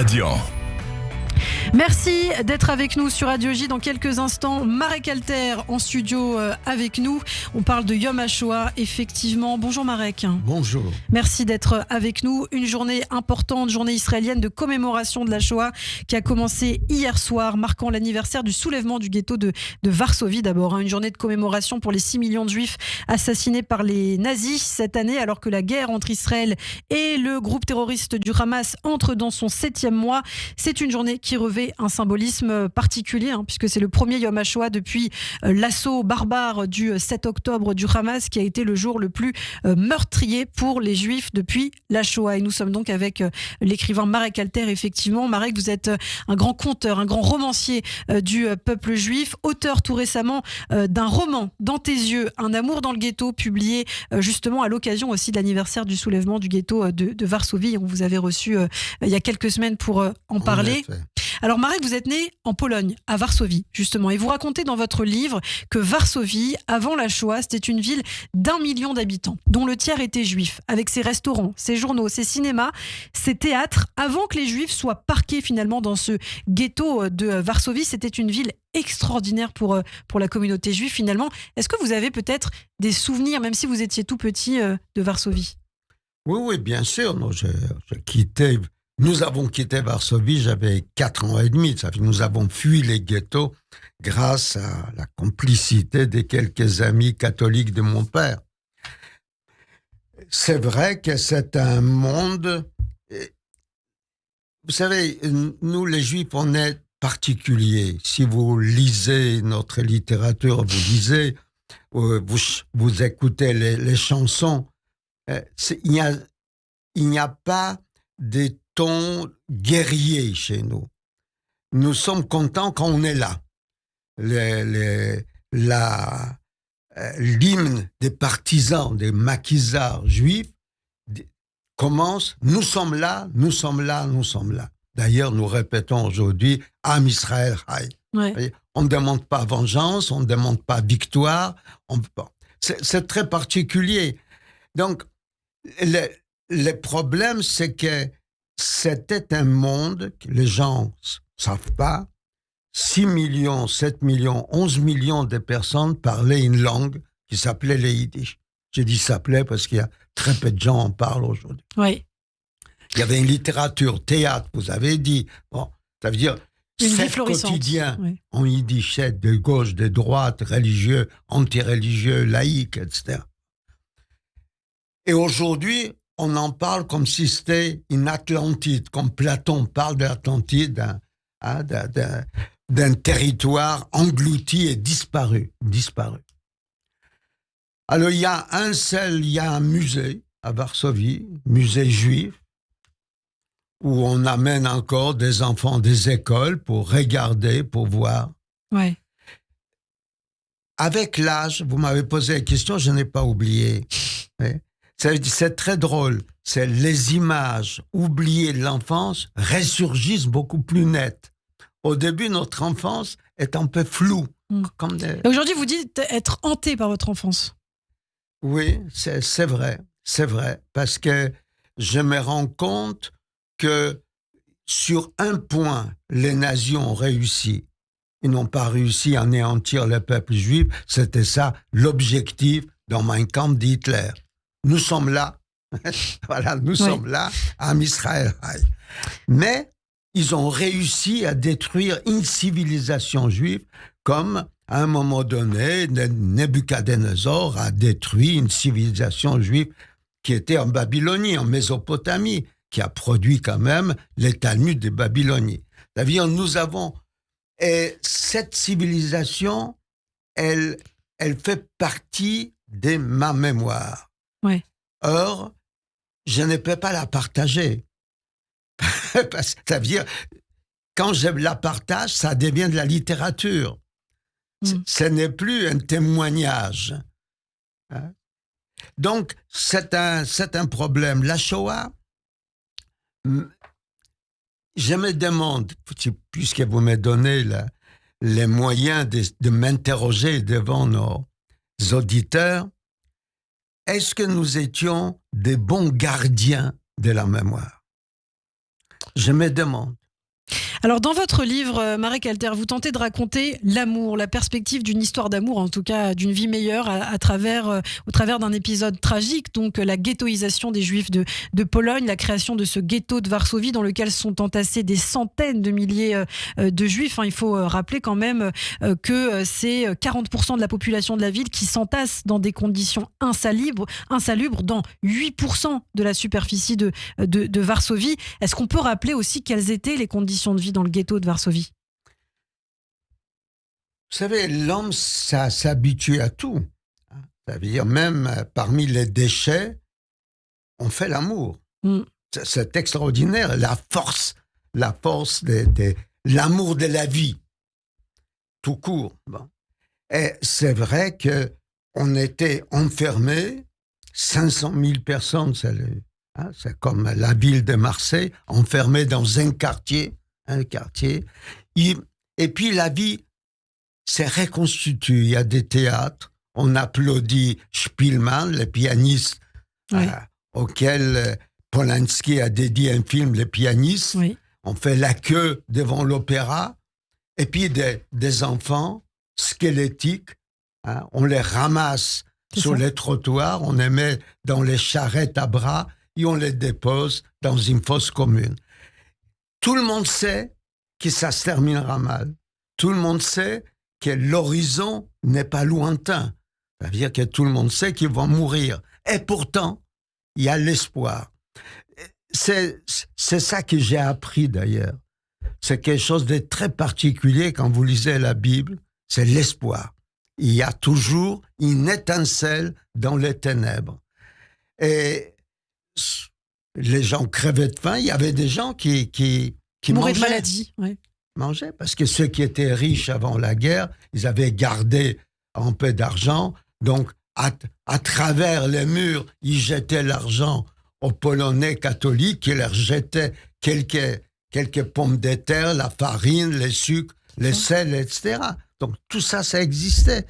Méridien. Merci d'être avec nous sur Radio J. Dans quelques instants, Marek Alter en studio avec nous. On parle de Yom HaShoah, effectivement. Bonjour Marek. Bonjour. Merci d'être avec nous. Une journée importante, journée israélienne de commémoration de la Shoah qui a commencé hier soir, marquant l'anniversaire du soulèvement du ghetto de Varsovie d'abord. Une journée de commémoration pour les 6 millions de juifs assassinés par les nazis cette année, alors que la guerre entre Israël et le groupe terroriste du Hamas entre dans son 7e mois. C'est une journée qui revêt un symbolisme particulier, puisque c'est le premier Yom HaShoah depuis l'assaut barbare du 7 octobre du Hamas, qui a été le jour le plus meurtrier pour les Juifs depuis la Shoah. Et nous sommes donc avec l'écrivain Marek Alter, effectivement. Marek, vous êtes un grand conteur, un grand romancier du peuple juif, auteur tout récemment d'un roman, Dans tes yeux, un amour dans le ghetto, publié justement à l'occasion aussi de l'anniversaire du soulèvement du ghetto de Varsovie. On vous avait reçu il y a quelques semaines pour en parler. Alors Marek, vous êtes né en Pologne, à Varsovie justement, et vous racontez dans votre livre que Varsovie, avant la Shoah, c'était une ville d'1 million d'habitants, dont le tiers étaient juifs, avec ses restaurants, ses journaux, ses cinémas, ses théâtres. Avant que les juifs soient parqués finalement dans ce ghetto de Varsovie, c'était une ville extraordinaire pour la communauté juive finalement. Est-ce que vous avez peut-être des souvenirs, même si vous étiez tout petit, de Varsovie ? Oui, bien sûr. Nous avons quitté Varsovie, j'avais 4 ans et demi. Nous avons fui les ghettos grâce à la complicité des quelques amis catholiques de mon père. C'est vrai que c'est un monde... Vous savez, nous les Juifs, on est particuliers. Si vous lisez notre littérature, vous écoutez les chansons, il n'y a pas des ton guerrier chez nous. Nous sommes contents quand on est là. L'hymne des partisans, des maquisards juifs commence « Nous sommes là, nous sommes là, nous sommes là ». D'ailleurs, nous répétons aujourd'hui « Am Israël Hay ». On ne demande pas vengeance, on ne demande pas victoire. C'est très particulier. Donc, le problème, c'est que c'était un monde que les gens ne savent pas. 6 millions, 7 millions, 11 millions de personnes parlaient une langue qui s'appelait le yiddish. J'ai dit s'appelait parce qu'il y a très peu de gens en parlent aujourd'hui. Oui. Il y avait une littérature, théâtre, vous avez dit. Bon, ça veut dire une vie quotidien en yiddish, de gauche, de droite, religieux, anti-religieux, laïque, etc. Et aujourd'hui, on en parle comme si c'était une Atlantide, comme Platon parle de l'Atlantide, d'un territoire englouti et disparu. Alors, il y a un musée à Varsovie, musée juif, où on amène encore des enfants des écoles pour regarder, pour voir. Ouais. Avec l'âge, vous m'avez posé la question, je n'ai pas oublié. C'est très drôle. C'est les images oubliées de l'enfance ressurgissent beaucoup plus nettes. Au début, notre enfance est un peu floue. Aujourd'hui, vous dites être hanté par votre enfance. Oui, c'est vrai. C'est vrai. Parce que je me rends compte que sur un point, les nazis ont réussi. Ils n'ont pas réussi à anéantir le peuple juif. C'était ça l'objectif dans Mein Kampf d'Hitler. Nous sommes là, nous sommes là, à Israël. Mais ils ont réussi à détruire une civilisation juive comme, à un moment donné, Nebuchadnezzar a détruit une civilisation juive qui était en Babylonie, en Mésopotamie, qui a produit quand même les Talmuds des Babyloniens. C'est-à-dire, nous avons... Et cette civilisation, elle fait partie de ma mémoire. Ouais. Or, je ne peux pas la partager. Parce que ça veut dire, quand je la partage, ça devient de la littérature. Ce n'est plus un témoignage. Donc, c'est un problème. La Shoah, je me demande, puisque vous me donnez les moyens de m'interroger devant nos auditeurs, est-ce que nous étions des bons gardiens de la mémoire? Je me demande. Alors, dans votre livre, Marek Alter, vous tentez de raconter l'amour, la perspective d'une histoire d'amour, en tout cas d'une vie meilleure, au travers d'un épisode tragique, donc la ghettoisation des Juifs de Pologne, la création de ce ghetto de Varsovie dans lequel sont entassés des centaines de milliers de Juifs. Il faut rappeler quand même que c'est 40% de la population de la ville qui s'entasse dans des conditions insalubres dans 8% de la superficie de Varsovie. Est-ce qu'on peut rappeler aussi quelles étaient les conditions de vie dans le ghetto de Varsovie? Vous savez, l'homme, ça s'habitue à tout. Ça veut dire, même parmi les déchets, on fait l'amour. C'est extraordinaire, la force de l'amour de la vie, tout court. Bon. Et c'est vrai qu'on était enfermés, 500 000 personnes, c'est comme la ville de Marseille, enfermée dans un quartier. Et puis la vie s'est reconstituée. Il y a des théâtres, on applaudit Spielmann, le pianiste, auquel Polanski a dédié un film, Le pianiste. Oui. On fait la queue devant l'opéra, et puis des enfants squelettiques, on les ramasse sur les trottoirs, on les met dans les charrettes à bras et on les dépose dans une fosse commune. Tout le monde sait que ça se terminera mal. Tout le monde sait que l'horizon n'est pas lointain. Ça veut dire que tout le monde sait qu'ils vont mourir. Et pourtant, il y a l'espoir. C'est ça que j'ai appris d'ailleurs. C'est quelque chose de très particulier quand vous lisez la Bible, c'est l'espoir. Il y a toujours une étincelle dans les ténèbres. Et les gens crevaient de faim. Il y avait des gens qui mouraient mangeaient. De maladie. Ouais. Mangeaient parce que ceux qui étaient riches avant la guerre, ils avaient gardé un peu d'argent. Donc, à travers les murs, ils jetaient l'argent aux Polonais catholiques qui leur jetaient quelques pommes de terre, la farine, les sucres, les sels, etc. Donc, tout ça, ça existait.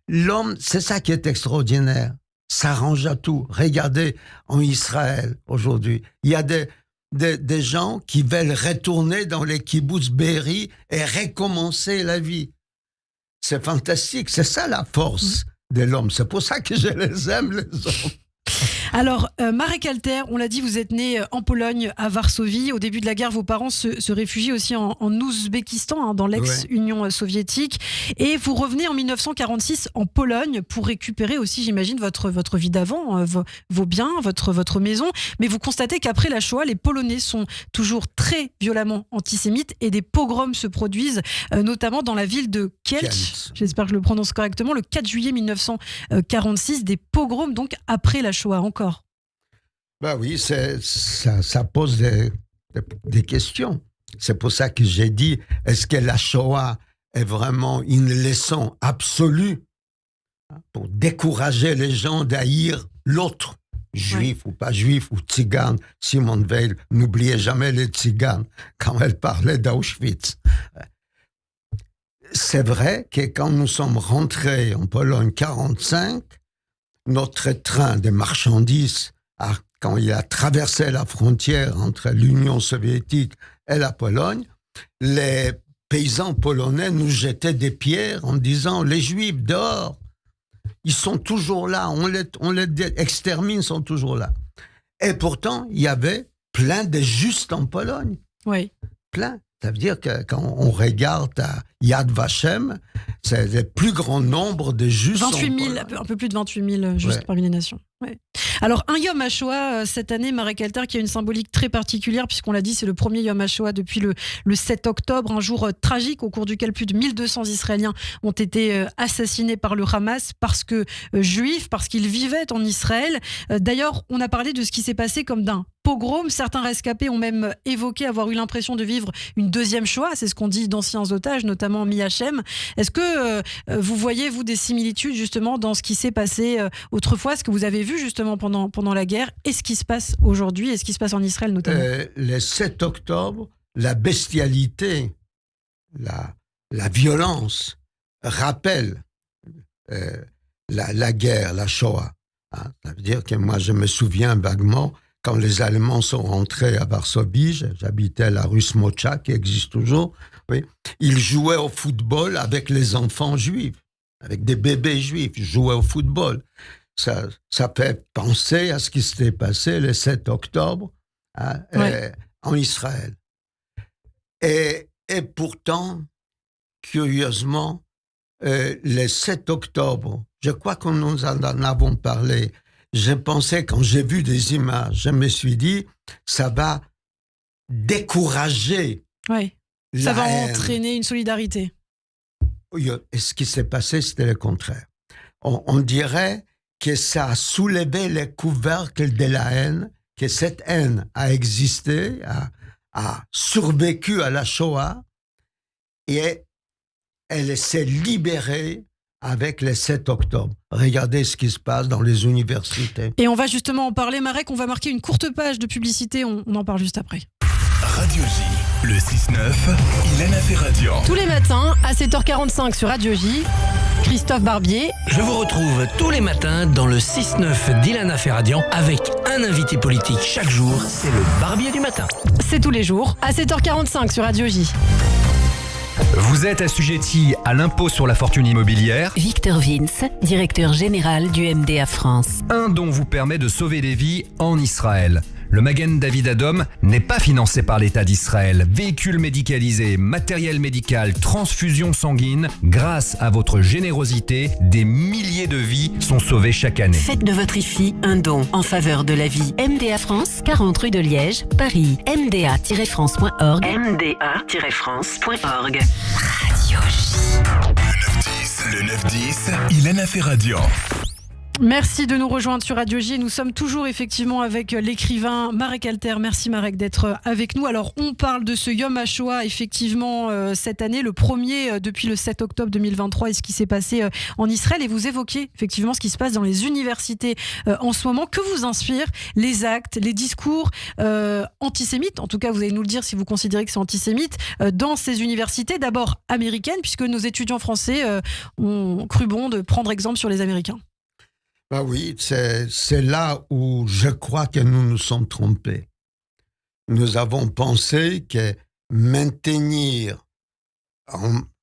L'homme, c'est ça qui est extraordinaire. S'arrange à tout. Regardez en Israël aujourd'hui. Il y a des gens qui veulent retourner dans les kibbutz Be'eri et recommencer la vie. C'est fantastique. C'est ça la force de l'homme. C'est pour ça que je les aime, les hommes. Alors, Marek Alter, on l'a dit, vous êtes né en Pologne, à Varsovie. Au début de la guerre, vos parents se réfugient aussi en Ouzbékistan, dans l'ex-Union soviétique. Et vous revenez en 1946 en Pologne pour récupérer aussi, j'imagine, votre vie d'avant, vos biens, votre maison. Mais vous constatez qu'après la Shoah, les Polonais sont toujours très violemment antisémites et des pogroms se produisent, notamment dans la ville de Kielce. J'espère que je le prononce correctement. Le 4 juillet 1946, des pogroms donc après la Shoah encore. Ben oui, ça pose des questions. C'est pour ça que j'ai dit, est-ce que la Shoah est vraiment une leçon absolue pour décourager les gens d'haïr l'autre, juif ou pas juif, ou tzigane? Simone Veil, n'oubliez jamais les tziganes quand elle parlait d'Auschwitz. C'est vrai que quand nous sommes rentrés en Pologne 1945, notre train de marchandises, quand il a traversé la frontière entre l'Union soviétique et la Pologne, les paysans polonais nous jetaient des pierres en disant « les Juifs, dehors !» Ils sont toujours là, on les extermine, ils sont toujours là. Et pourtant, il y avait plein de justes en Pologne. Oui. Plein. Ça veut dire que quand on regarde à Yad Vashem, c'est le plus grand nombre de justes. 28 000, un peu plus de 28 000 justes parmi les nations. Ouais. Alors, un Yom HaShoah, cette année, Marek Alter, qui a une symbolique très particulière, puisqu'on l'a dit, c'est le premier Yom HaShoah depuis le 7 octobre, un jour tragique au cours duquel plus de 1200 Israéliens ont été assassinés par le Hamas parce que juifs, parce qu'ils vivaient en Israël. D'ailleurs, on a parlé de ce qui s'est passé comme d'un pogrom. Certains rescapés ont même évoqué avoir eu l'impression de vivre une deuxième Shoah. C'est ce qu'on dit d'anciens otages, notamment Miachem. Est-ce que vous voyez, vous, des similitudes justement dans ce qui s'est passé autrefois, ce que vous avez vu justement pendant la guerre, et ce qui se passe aujourd'hui, et ce qui se passe en Israël notamment? Le 7 octobre, la bestialité, la violence rappelle la guerre, la Shoah. Ça veut dire que moi, je me souviens vaguement quand les Allemands sont rentrés à Varsovie, j'habitais à la rue Smocha, qui existe toujours, oui, ils jouaient au football avec les enfants juifs, avec des bébés juifs, ils jouaient au football. Ça fait penser à ce qui s'était passé le 7 octobre en Israël. Et pourtant, curieusement, le 7 octobre, je crois que nous en avons parlé, j'ai pensé, quand j'ai vu des images, je me suis dit, ça va décourager ça va haine. entraîner une solidarité. Et ce qui s'est passé, c'était le contraire. On dirait que ça a soulevé les couvercles de la haine, que cette haine a existé, a survécu à la Shoah, et elle s'est libérée avec le 7 octobre. Regardez ce qui se passe dans les universités. Et on va justement en parler, Marek. On va marquer une courte page de publicité. On en parle juste après. Radio J, le 6-9, Ilana Ferradian. Tous les matins, à 7h45 sur Radio J, Christophe Barbier. Je vous retrouve tous les matins dans le 6-9 d'Ilana Ferradian avec un invité politique chaque jour. C'est le Barbier du matin. C'est tous les jours, à 7h45 sur Radio J. Vous êtes assujetti à l'impôt sur la fortune immobilière, Victor Vince, directeur général du MDA France. un don vous permet de sauver des vies en Israël. Le Magen David Adom n'est pas financé par l'État d'Israël. Véhicules médicalisés, matériel médical, transfusion sanguine. Grâce à votre générosité, des milliers de vies sont sauvées chaque année. Faites de votre IFI un don en faveur de la vie. MDA France, 40 rue de Liège, Paris. MDA-France.org. MDA-France.org. Radio J. Le 9-10, Ilana Ferradian. Merci de nous rejoindre sur Radio J. Nous sommes toujours effectivement avec l'écrivain Marek Alter. Merci Marek d'être avec nous. Alors on parle de ce Yom HaShoah effectivement cette année, le premier depuis le 7 octobre 2023 et ce qui s'est passé en Israël. Et vous évoquez effectivement ce qui se passe dans les universités en ce moment. Que vous inspirent les actes, les discours antisémites, en tout cas vous allez nous le dire si vous considérez que c'est antisémite, dans ces universités d'abord américaines, puisque nos étudiants français ont cru bon de prendre exemple sur les Américains. Ben oui, c'est là où je crois que nous nous sommes trompés. Nous avons pensé que maintenir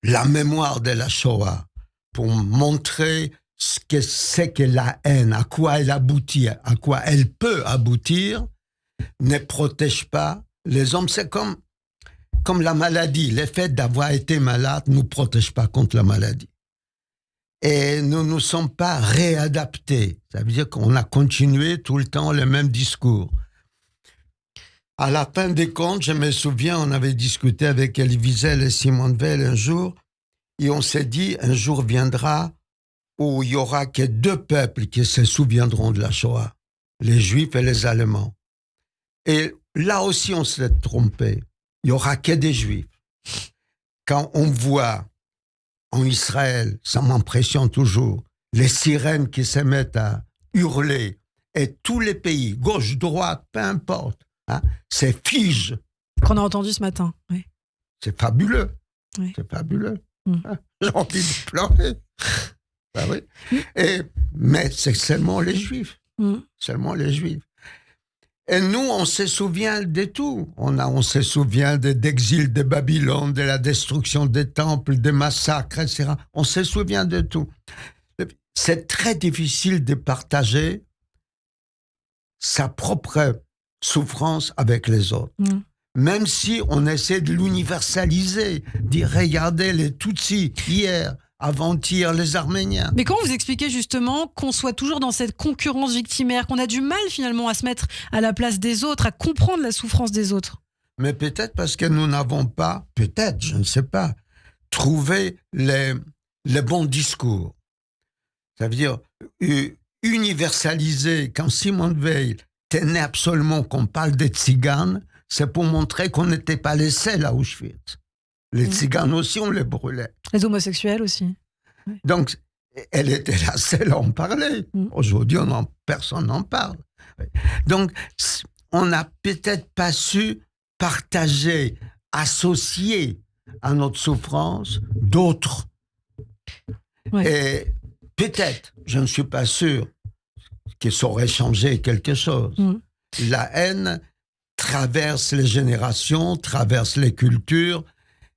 la mémoire de la Shoah pour montrer ce que c'est que la haine, à quoi elle aboutit, à quoi elle peut aboutir, ne protège pas les hommes. C'est comme la maladie. Le fait d'avoir été malade ne nous protège pas contre la maladie. Et nous ne nous sommes pas réadaptés. Ça veut dire qu'on a continué tout le temps le même discours. À la fin des comptes, je me souviens, on avait discuté avec Elie Wiesel et Simone Veil un jour, et on s'est dit, un jour viendra où il n'y aura que deux peuples qui se souviendront de la Shoah, les Juifs et les Allemands. Et là aussi, on s'est trompé. Il n'y aura que des Juifs. Quand on voit en Israël, ça m'impressionne toujours, les sirènes qui se mettent à hurler, et tous les pays, gauche, droite, peu importe, c'est fige. Qu'on a entendu ce matin. Oui. C'est fabuleux. Oui. C'est fabuleux. J'ai envie de pleurer. Ben oui. Mais c'est seulement les Juifs. Seulement les Juifs. Et nous, on se souvient de tout. On se souvient d'exil de Babylone, de la destruction des temples, des massacres, etc. On se souvient de tout. C'est très difficile de partager sa propre souffrance avec les autres. Même si on essaie de l'universaliser, dire regardez les Tutsis hier, avant-hier les Arméniens. Mais comment vous expliquez justement qu'on soit toujours dans cette concurrence victimaire, qu'on a du mal finalement à se mettre à la place des autres, à comprendre la souffrance des autres? Mais peut-être parce que nous n'avons pas, peut-être, je ne sais pas, trouvé les bons discours. Ça veut dire universaliser, quand Simone Veil tenait absolument qu'on parle des tziganes, c'est pour montrer qu'on n'était pas les seuls à Auschwitz. Les tziganes aussi, on les brûlait. Les homosexuels aussi. Oui. Donc, elle était la seule à en parler. Aujourd'hui, personne n'en parle. Donc, on n'a peut-être pas su partager, associer à notre souffrance d'autres. Oui. Et peut-être, je ne suis pas sûr que ça aurait changé quelque chose. La haine traverse les générations, traverse les cultures,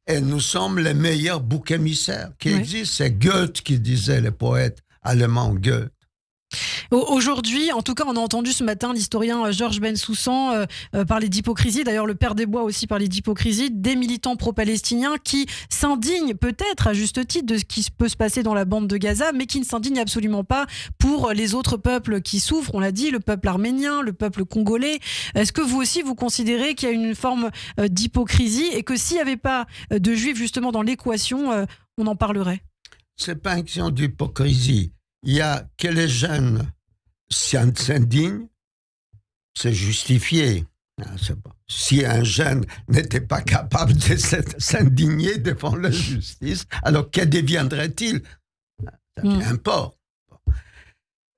et nous sommes les meilleurs boucs émissaires qui existent. C'est Goethe qui disait, le poète allemand Goethe. Aujourd'hui, en tout cas, on a entendu ce matin l'historien Georges Bensoussan parler d'hypocrisie. D'ailleurs, le père Desbois aussi parlait d'hypocrisie. Des militants pro-palestiniens qui s'indignent peut-être à juste titre de ce qui peut se passer dans la bande de Gaza, mais qui ne s'indignent absolument pas pour les autres peuples qui souffrent. On l'a dit, le peuple arménien, le peuple congolais. Est-ce que vous aussi, vous considérez qu'il y a une forme d'hypocrisie et que s'il n'y avait pas de juifs justement dans l'équation, on en parlerait? C'est pas une question d'hypocrisie. Il y a que les jeunes s'indignent, c'est justifié. Si un jeune n'était pas capable de s'indigner devant la justice, alors que deviendrait-il? Peu importe.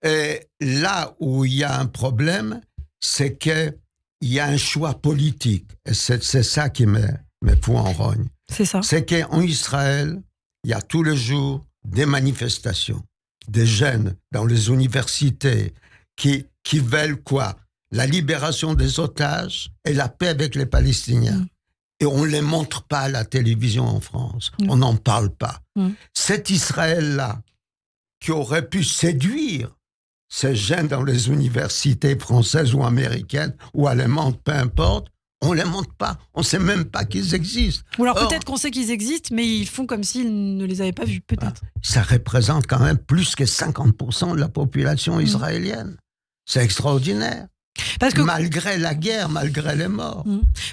Et là où il y a un problème, c'est qu'il y a un choix politique. Et c'est ça qui me fout en rogne. C'est ça. C'est qu'en Israël, il y a tous les jours des manifestations, des jeunes dans les universités qui veulent quoi? La libération des otages et la paix avec les Palestiniens. Et on ne les montre pas à la télévision en France. On n'en parle pas. Cet Israël-là, qui aurait pu séduire ces jeunes dans les universités françaises ou américaines ou allemandes, peu importe, on ne les montre pas. On ne sait même pas qu'ils existent. Ou alors peut-être qu'on sait qu'ils existent, mais ils font comme s'ils ne les avaient pas vus, peut-être. Ça représente quand même plus que 50% de la population israélienne. C'est extraordinaire. Parce que, malgré la guerre, malgré les morts.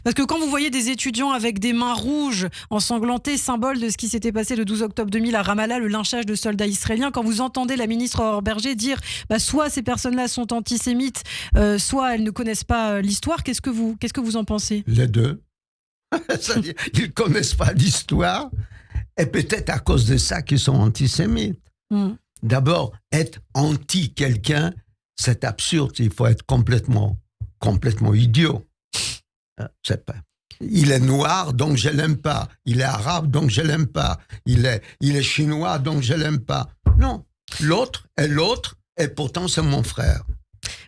Parce que quand vous voyez des étudiants avec des mains rouges ensanglantées, symbole de ce qui s'était passé le 12 octobre 2000 à Ramallah, le lynchage de soldats israéliens, quand vous entendez la ministre Aurore Berger dire soit ces personnes-là sont antisémites, soit elles ne connaissent pas l'histoire, qu'est-ce que vous en pensez? Les deux. C'est-à-dire, ils ne connaissent pas l'histoire, et peut-être à cause de ça qu'ils sont antisémites. D'abord, être anti quelqu'un, c'est absurde, il faut être complètement idiot. Il est noir, donc je l'aime pas. Il est arabe, donc je l'aime pas. Il est chinois, donc je l'aime pas. Non, l'autre, et pourtant c'est mon frère.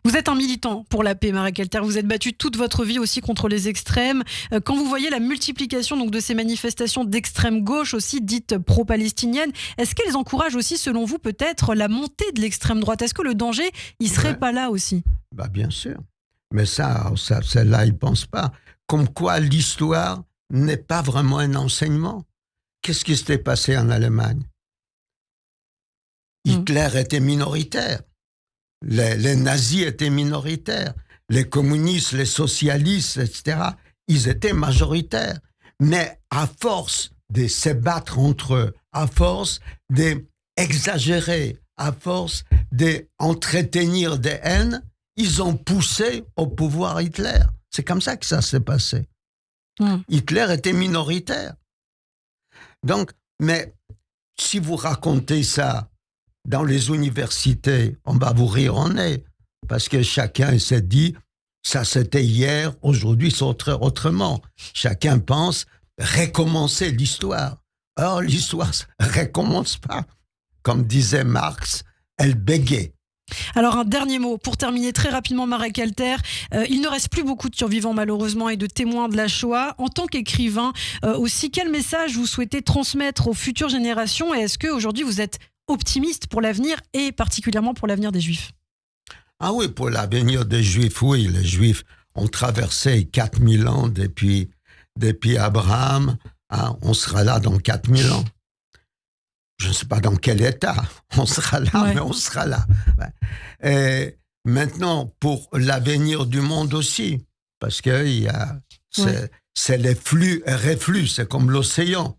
Vous êtes un militant pour la paix, Marek Elter. Vous êtes battu toute votre vie aussi contre les extrêmes. Quand vous voyez la multiplication donc, de ces manifestations d'extrême gauche aussi dites pro-palestiniennes, est-ce qu'elles encouragent aussi, selon vous, peut-être la montée de l'extrême droite? Est-ce que le danger, il serait pas là aussi? Bien sûr. Mais ça celle-là, ils ne pensent pas. Comme quoi l'histoire n'est pas vraiment un enseignement. Qu'est-ce qui s'était passé en Allemagne? Hitler était minoritaire. Les nazis étaient minoritaires, les communistes, les socialistes, etc., ils étaient majoritaires. Mais à force de se battre entre eux, à force d'exagérer, à force d'entretenir des haines, ils ont poussé au pouvoir Hitler. C'est comme ça que ça s'est passé. Hitler était minoritaire. Donc, mais si vous racontez ça dans les universités, on va vous rire en nez, parce que chacun s'est dit, ça c'était hier, aujourd'hui c'est autrement. Chacun pense recommencer l'histoire. Or, l'histoire ne recommence pas. Comme disait Marx, elle bégait. Alors un dernier mot pour terminer très rapidement, Marek Elter. Il ne reste plus beaucoup de survivants malheureusement et de témoins de la Shoah. En tant qu'écrivain aussi, quel message vous souhaitez transmettre aux futures générations et est-ce qu'aujourd'hui vous êtes optimiste pour l'avenir et particulièrement pour l'avenir des Juifs? Ah oui, pour l'avenir des Juifs, oui. Les Juifs ont traversé 4000 ans depuis Abraham. On sera là dans 4000 ans. Je ne sais pas dans quel état on sera là, mais on sera là. Et maintenant, pour l'avenir du monde aussi, parce que c'est les flux et reflux, c'est comme l'océan.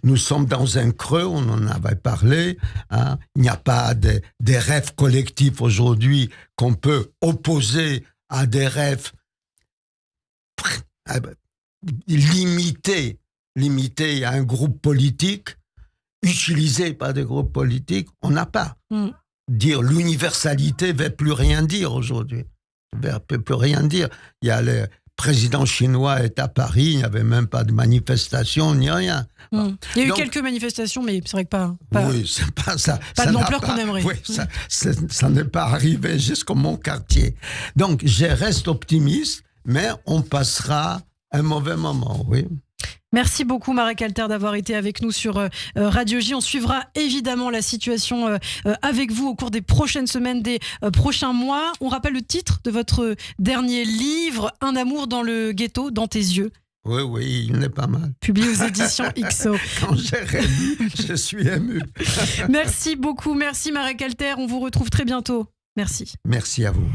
Nous sommes dans un creux, on en avait parlé. Il n'y a pas des rêves collectifs aujourd'hui qu'on peut opposer à des rêves limités à un groupe politique, utilisés par des groupes politiques. On n'a pas. Dire l'universalité ne veut plus rien dire aujourd'hui. Ne veut plus rien dire. Il y a président chinois est à Paris, il n'y avait même pas de manifestation ni rien. Il y a eu Donc, quelques manifestations, mais c'est vrai que pas oui, c'est pas ça. pas ça de n'a l'ampleur pas- qu'on aimerait. Oui, ça n'est pas arrivé jusqu'au mon quartier. Donc, je reste optimiste, mais on passera un mauvais moment, oui. Merci beaucoup Marek Alter d'avoir été avec nous sur Radio J. On suivra évidemment la situation avec vous au cours des prochaines semaines, des prochains mois. On rappelle le titre de votre dernier livre, Un amour dans le ghetto, dans tes yeux. Oui, il n'est pas mal. Publié aux éditions XO. Quand j'ai relu, je suis ému. Merci beaucoup, merci Marek Alter. On vous retrouve très bientôt. Merci. Merci à vous.